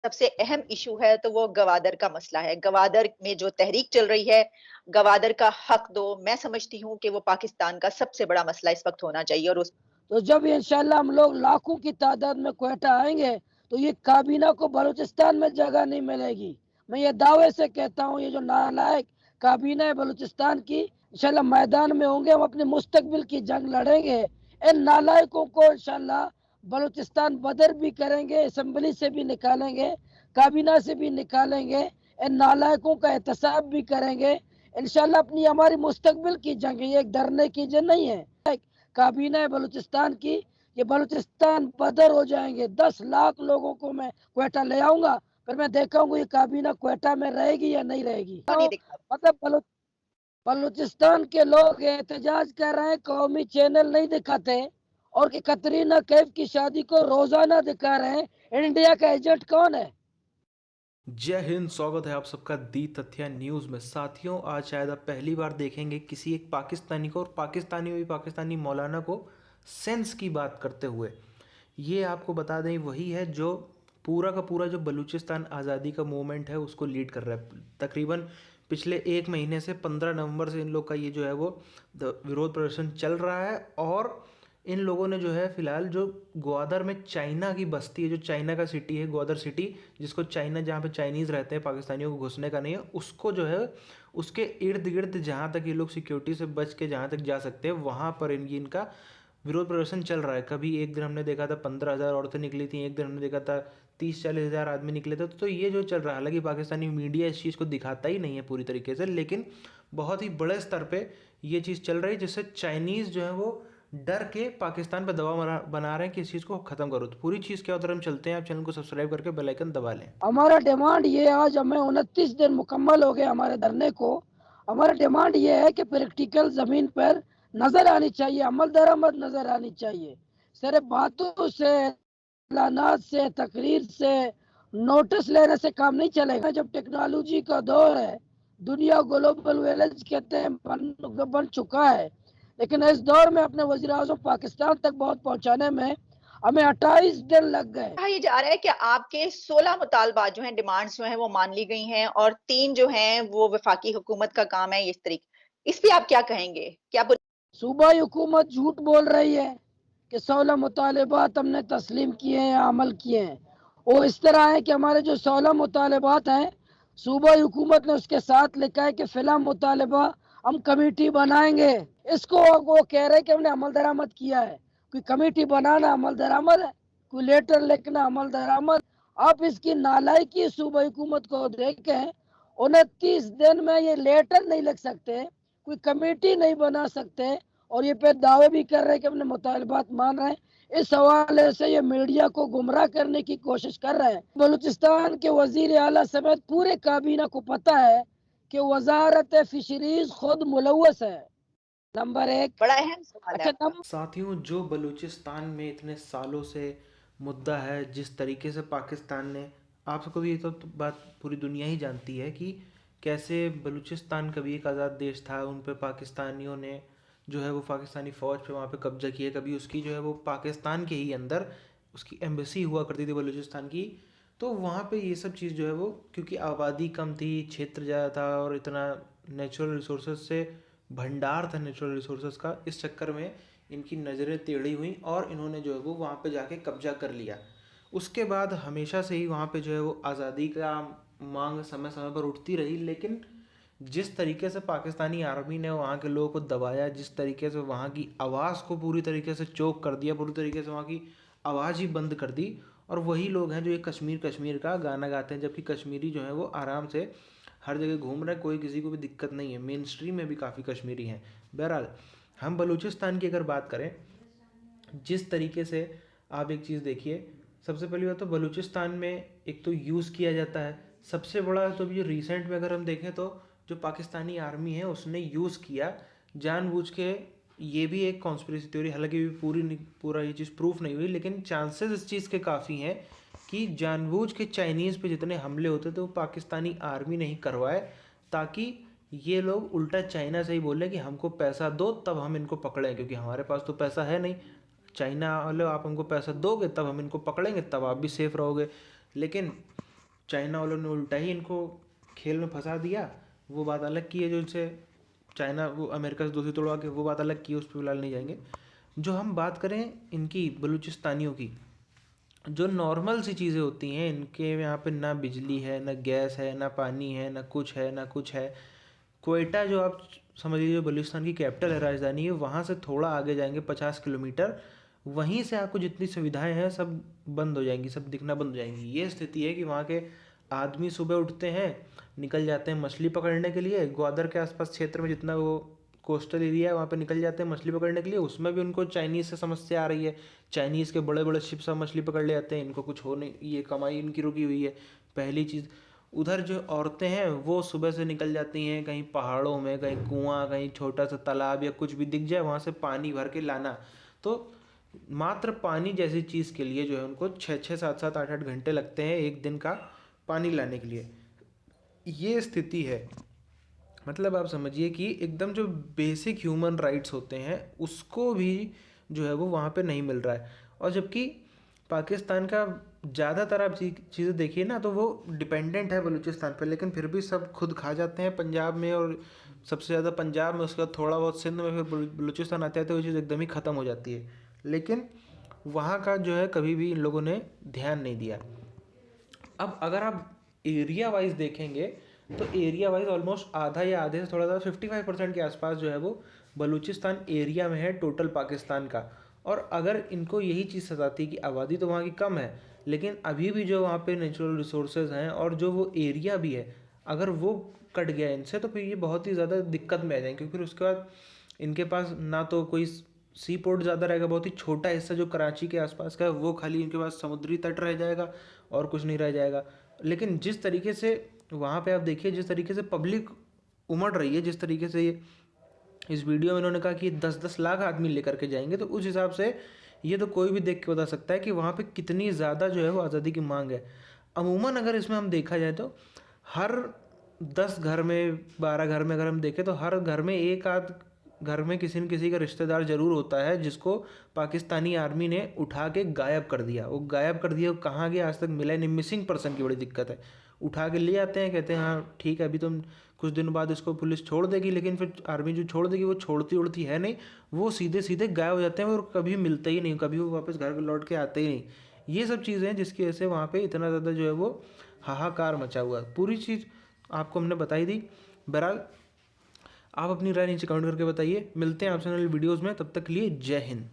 सबसे अहम इश्यू है तो वो गवादर का मसला है। गवादर में जो तहरीक चल रही है, गवादर का हक दो, मैं समझती हूँ कि वो पाकिस्तान का सबसे बड़ा मसला इस वक़्त होना चाहिए और उस तो जब इंशाल्लाह हम लोग लाखों की तादाद में क्वेटा आएंगे तो ये काबीना को बलूचिस्तान में जगह नहीं मिलेगी। मैं ये दावे से कहता हूँ, ये जो नालायक काबीना है बलूचिस्तान की, इंशाल्लाह मैदान में होंगे, हम अपने मुस्तकबिल की जंग लड़ेंगे। इन नालायकों को इंशाल्लाह बलूचिस्तान बदर भी करेंगे, असम्बली से भी निकालेंगे, काबीना से भी निकालेंगे, इन नालायकों का एहतसाब भी करेंगे। इंशाल्लाह अपनी हमारी मुस्तकबिल की जंग है, ये एक डरने की जंग नहीं है। काबीना है बलूचिस्तान की, ये बलूचिस्तान बदर हो जाएंगे। 10 लाख लोगों को मैं क्वेटा ले आऊंगा, फिर मैं देखूंगा ये काबीना क्वेटा में रहेगी या नहीं रहेगी। नहीं तो दिखा। मतलब बलूचिस्तान के लोग एहतजाज कर रहे हैं, कौमी चैनल नहीं दिखाते, और कि कतरीना कैफ की शादी को रोजाना दिखा रहे हैं। इंडिया का एजेंट कौन है? जय हिंद। स्वागत है आप सबका दी तथ्य न्यूज़ में। साथियों, आज शायद आप पहली बार देखेंगे किसी एक पाकिस्तानी को, और पाकिस्तानी में भी पाकिस्तानी मौलाना को सेंस की बात करते हुए। ये आपको बता दें वही है जो पूरा का पूरा जो बलूचिस्तान आज़ादी का मूवमेंट है उसको लीड कर रहा है। तकरीबन पिछले 1 महीने से 15 नवंबर से इन लोग का ये जो है वो विरोध प्रदर्शन चल रहा है। और इन लोगों ने जो है फिलहाल जो ग्वादर में चाइना की बस्ती है, जो चाइना का सिटी है ग्वादर सिटी, जिसको चाइना, जहाँ पे चाइनीज़ रहते हैं, पाकिस्तानियों को घुसने का नहीं है, उसको जो है उसके इर्द गिर्द जहाँ तक ये लोग सिक्योरिटी से बच के जहाँ तक जा सकते हैं वहाँ पर इनका विरोध प्रदर्शन चल रहा है। कभी एक दिन हमने देखा था 15,000 औरतें निकली थी, एक दिन हमने देखा था 30-40 हज़ार आदमी निकले थे। तो ये जो चल रहा है, हालांकि पाकिस्तानी मीडिया इस चीज़ को दिखाता ही नहीं है पूरी तरीके से, लेकिन बहुत ही बड़े स्तर पे ये चीज़ चल रही है, जिससे चाइनीज़ जो है वो डर के पाकिस्तान पर दबाव बना रहे हैं कि इस चीज़ को ख़त्म करो। तो पूरी चीज़ क्या उधर हम चलते हैं, आप चैनल को सब्सक्राइब करके बेल आइकन दबा लें। हमारा डिमांड ये, आज हमें 29 दिन मुकम्मल हो गए हमारे धरने को। हमारा डिमांड ये है कि प्रैक्टिकल जमीन पर नजर आनी चाहिए, अमल दरामद नजर आनी चाहिए। सिर्फ बातों से, ऐलानात से, तकरीर से, नोटिस लेने से काम नहीं चलेगा। जब टेक्नोलॉजी का दौर है, दुनिया ग्लोबल विलेज कहते हैं बन चुका है, लेकिन इस दौर में अपने वज़ीर आज़म पाकिस्तान तक बहुत पहुंचाने में हमें 28 दिन लग गए। कहा ये जा रहा है कि आपके 16 मुतालबात जो हैं, डिमांड्स जो हैं वो मान ली गई हैं और 3 जो हैं वो वफाकी हुकूमत का काम है इस तरीके। इस पे आप क्या कहेंगे? क्या सूबाई हुकूमत झूठ बोल रही है कि 16 मुतालबात हमने तस्लीम किए हैं या अमल किए हैं। वो इस तरह है कि हमारे जो 16 मुतालबात हैं, सूबाई हुकूमत ने उसके साथ लिखा है कि फिलहाल मुतालबा हम कमेटी बनाएंगे। इसको वो कह रहे हैं कि हमने अमल दरामद किया है। कोई कमेटी बनाना अमल दरामद है? कोई लेटर लिखना अमल दरामद? आप इसकी नालायकी सूबाई हुकूमत को देखें। 29 दिन में ये लेटर नहीं लिख सकते, कोई कमेटी नहीं बना सकते, और ये पे दावे भी कर रहे हैं कि अपने मुतालबात मान रहे हैं। इस हवाले से ये मीडिया को गुमराह करने की कोशिश कर रहे हैं। बलूचिस्तान के वजीर आला समेत पूरे काबीना को पता है कि वजारत फिशरीज खुद मुलव्वस है। नंबर एक। बड़ा अहम सवाल है अच्छा, आपका। साथियों, जो बलूचिस्तान में इतने सालों से मुद्दा है, जिस तरीके से पाकिस्तान ने, आप सबको भी ये तो बात पूरी दुनिया ही जानती है कि कैसे बलूचिस्तान कभी एक आज़ाद देश था, उन पे पाकिस्तानियों ने जो है वो पाकिस्तानी फ़ौज पे वहाँ पे कब्जा किया। कभी उसकी जो है वो पाकिस्तान के ही अंदर उसकी एम्बेसी हुआ करती थी बलूचिस्तान की। तो वहाँ पे ये सब चीज़ जो है वो, क्योंकि आबादी कम थी, क्षेत्र ज़्यादा था और इतना नेचुरल रिसोर्स से भंडार था नेचुरल रिसोर्स का, इस चक्कर में इनकी नज़रें टेढ़ी हुई और इन्होंने जो है वो वहाँ पे जाके कब्जा कर लिया। उसके बाद हमेशा से ही वहाँ पे जो है वो आज़ादी का मांग समय समय पर उठती रही, लेकिन जिस तरीके से पाकिस्तानी आर्मी ने वहाँ के लोगों को दबाया, जिस तरीके से वहाँ की आवाज़ को पूरी तरीके से चोक कर दिया, पूरी तरीके से वहाँ की आवाज़ ही बंद कर दी। और वही लोग हैं जो ये कश्मीर कश्मीर का गाना गाते हैं, जबकि कश्मीरी जो है वो आराम से हर जगह घूम रहे हैं, कोई किसी को भी दिक्कत नहीं है। मेन स्ट्रीम में भी काफ़ी कश्मीरी हैं। बहरहाल, हम बलूचिस्तान की अगर बात करें, जिस तरीके से आप एक चीज़ देखिए, सबसे पहली बात तो बलूचिस्तान में एक तो यूज़ किया जाता है। सबसे बड़ा तो अभी रिसेंट में अगर हम देखें तो जो पाकिस्तानी आर्मी है उसने यूज़ किया जानबूझ के। ये भी एक कॉन्स्पिरेसी थ्योरी, हालांकि भी पूरा ये चीज़ प्रूफ नहीं हुई, लेकिन चांसेस इस चीज़ के काफ़ी हैं कि जानबूझ के चाइनीज़ पे जितने हमले होते थे वो पाकिस्तानी आर्मी ने ही करवाए, ताकि ये लोग उल्टा चाइना से ही बोले कि हमको पैसा दो तब हम इनको पकड़ें, क्योंकि हमारे पास तो पैसा है नहीं। चाइना वाले, आप हमको पैसा दोगे तब हम इनको पकड़ेंगे, तब आप भी सेफ रहोगे। लेकिन चाइना वालों ने उल्टा ही इनको खेल में फंसा दिया। वो बात अलग की है, जो इनसे चाइना वो अमेरिका से दोस्ती तोड़वा के, वो बात अलग की है, उस पर फिलहाल नहीं जाएंगे। जो हम बात करें इनकी बलूचिस्तानियों की, जो नॉर्मल सी चीज़ें होती हैं इनके यहाँ पे, ना बिजली है, ना गैस है, ना पानी है, ना कुछ है, ना कुछ है। क्वेटा जो आप समझ लीजिए बलूचिस्तान की कैपिटल है, राजधानी है, वहाँ से थोड़ा आगे जाएंगे 50 किलोमीटर, वहीं से आपको जितनी सुविधाएं हैं सब बंद हो जाएंगी, सब दिखना बंद हो जाएंगी। ये स्थिति है कि वहाँ के आदमी सुबह उठते हैं, निकल जाते हैं मछली पकड़ने के लिए, ग्वादर के आसपास क्षेत्र में जितना वो कोस्टल एरिया है वहाँ पे निकल जाते हैं मछली पकड़ने के लिए। उसमें भी उनको चाइनीज़ से समस्या आ रही है, चाइनीज़ के बड़े बड़े शिप सब मछली पकड़ ले जाते हैं, इनको कुछ हो नहीं, ये कमाई इनकी रुकी हुई है। पहली चीज़, उधर जो औरतें हैं वो सुबह से निकल जाती हैं कहीं पहाड़ों में, कहीं कुआं, कहीं छोटा सा तालाब या कुछ भी दिख जाए वहाँ से पानी भर के लाना। तो मात्र पानी जैसी चीज़ के लिए जो है उनको 6-6, 7-7, 8-8 घंटे लगते हैं एक दिन का पानी लाने के लिए। ये स्थिति है। मतलब आप समझिए कि एकदम जो बेसिक ह्यूमन राइट्स होते हैं उसको भी जो है वो वहाँ पे नहीं मिल रहा है। और जबकि पाकिस्तान का ज़्यादातर आप चीज़ें देखिए ना तो वो डिपेंडेंट है बलूचिस्तान पे, लेकिन फिर भी सब खुद खा जाते हैं पंजाब में, और सबसे ज़्यादा पंजाब में, उसके बाद थोड़ा बहुत सिंध में, फिर बलूचिस्तान आते आते वो चीज़ एकदम ही ख़त्म हो जाती है। लेकिन वहाँ का जो है कभी भी इन लोगों ने ध्यान नहीं दिया। अब अगर आप एरिया वाइज देखेंगे तो एरिया वाइज ऑलमोस्ट आधा या आधे से थोड़ा सा 55% के आसपास जो है वो बलूचिस्तान एरिया में है टोटल पाकिस्तान का। और अगर इनको यही चीज़ सताती कि आबादी तो वहाँ की कम है, लेकिन अभी भी जो वहाँ पे नेचुरल रिसोर्सेज हैं और जो वो एरिया भी है, अगर वो कट गया इनसे तो फिर ये बहुत ही ज़्यादा दिक्कत में आ जाएंगे। क्योंकि फिर उसके बाद इनके पास ना तो कोई सी पोर्ट ज़्यादा रहेगा, बहुत ही छोटा हिस्सा जो कराची के आसपास का है वो खाली इनके पास समुद्री तट रह जाएगा और कुछ नहीं रह जाएगा। लेकिन जिस तरीके से वहाँ पे आप देखिए, जिस तरीके से पब्लिक उमड़ रही है, जिस तरीके से ये इस वीडियो में इन्होंने कहा कि 10-10 लाख आदमी लेकर के जाएंगे, तो उस हिसाब से ये तो कोई भी देख के बता सकता है कि वहाँ पे कितनी ज़्यादा जो है वो आज़ादी की मांग है। अमूमन अगर इसमें हम देखा जाए तो हर 10 घर में, 12 घर में अगर हम देखें तो हर घर में एक आध घर में किसी न किसी का रिश्तेदार ज़रूर होता है जिसको पाकिस्तानी आर्मी ने उठा के गायब कर दिया। वो गायब कर दिया, वो कहाँ गया आज तक मिला नहीं। मिसिंग पर्सन की बड़ी दिक्कत है। उठा के ले आते हैं, कहते हैं हाँ ठीक है अभी तुम कुछ दिन बाद इसको पुलिस छोड़ देगी, लेकिन फिर आर्मी जो छोड़ देगी वो छोड़ती उड़ती है नहीं, वो सीधे सीधे गायब हो जाते हैं और कभी मिलते ही नहीं, कभी वो वापस घर लौट के आते ही नहीं। ये सब चीज़ें हैं जिसकी वजह से वहाँ पे इतना ज़्यादा जो है वो हाहाकार मचा हुआ है। पूरी चीज़ आपको हमने बताई दी। बहरहाल आप अपनी राय नीचे कमेंट करके बताइए। मिलते हैं आपसे नई वीडियोज़ में, तब तक के लिए जय हिंद।